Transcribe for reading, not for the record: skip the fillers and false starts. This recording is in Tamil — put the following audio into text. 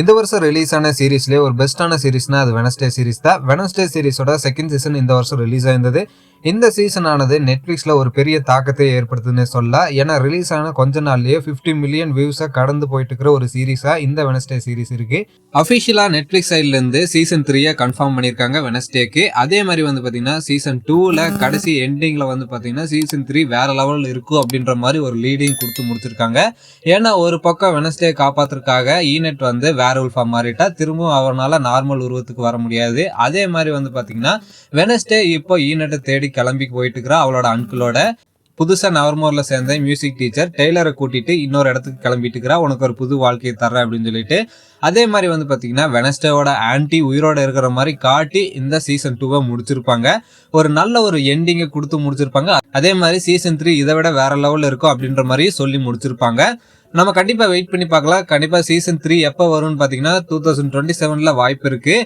இந்த வருஷம் ரிலீஸ் ஆன சீரிஸ்லேயே ஒரு பெஸ்டான சீரிஸ்னா அது வெனஸ்டே சீரிஸ் தான். வெனஸ்டே சீரிஸோட செகண்ட் சீசன் இந்த வருஷம் ரிலீஸ் ஆயிருந்தது. இந்த சீசன் ஆனது நெட்ஃபிளிக்ஸ்ல ஒரு பெரிய தாக்கத்தை ஏற்படுத்துதுன்னு சொல்லலாம். ஏன்னா ரிலீஸ் ஆன கொஞ்ச நாள்லயே 50 மில்லியன் வியூஸை கடந்து போயிட்டு இருக்கிற ஒரு சீரிஸா இந்த வெனஸ்டே சீரிஸ் இருக்கு. அபிஷியலா நெட்ஃபிளிக்ஸ் சைட்ல இருந்து சீசன் 3 கன்ஃபார்ம் பண்ணிருக்காங்க வெனஸ்டேக்கு. அதே மாதிரி பாத்தீங்கன்னா சீசன் 2ல கடைசி எண்டிங்ல பாத்தீங்கன்னா சீசன் 3 வேற லெவல்ல இருக்கும் அப்படின்ற மாதிரி ஒரு லீடிங் கொடுத்து முடிச்சிருக்காங்க. ஏன்னா ஒரு பக்கம் வெனஸ்டே காப்பாத்துறதுக்காக ஈனெட் வேற உல்ஃபா மாறிட்டா திரும்பவும் அவரால் நார்மல் உருவத்துக்கு வர முடியாது. அதே மாதிரி பாத்தீங்கன்னா வெனஸ்டே இப்போ ஈனெட்டை தேடி கிளம்பி போயிட்டு இருக்கிறா அவளோட அங்கிளோட. புதுசா நவர்மோர்ல சேர்ந்த மியூசிக் டீச்சர் டெய்லரை கூட்டிட்டு இன்னொரு இடத்துக்கு கிளம்பிட்டு இருக்கிறா, உனக்கு ஒரு புது வாழ்க்கையை தர்றேன் அப்படின்னு சொல்லிட்டு. அதே மாதிரி பாத்தீங்கன்னா வெனஸ்டேவோட ஆன்டி உயிரோட இருக்கிற மாதிரி காட்டி இந்த சீசன் 2 முடிச்சிருப்பாங்க. ஒரு நல்ல ஒரு எண்டிங்கை கொடுத்து முடிச்சிருப்பாங்க. அதே மாதிரி சீசன் 3 இதை விட வேற லெவல்ல இருக்கும் அப்படின்ற மாதிரி சொல்லி முடிச்சிருப்பாங்க. நம்ம கண்டிப்பா வெயிட் பண்ணி பார்க்கலாம். கண்டிப்பா சீசன் 3 எப்போ வரும்னு பாத்தீங்கன்னா 2027ல வாய்ப்பு இருக்கு.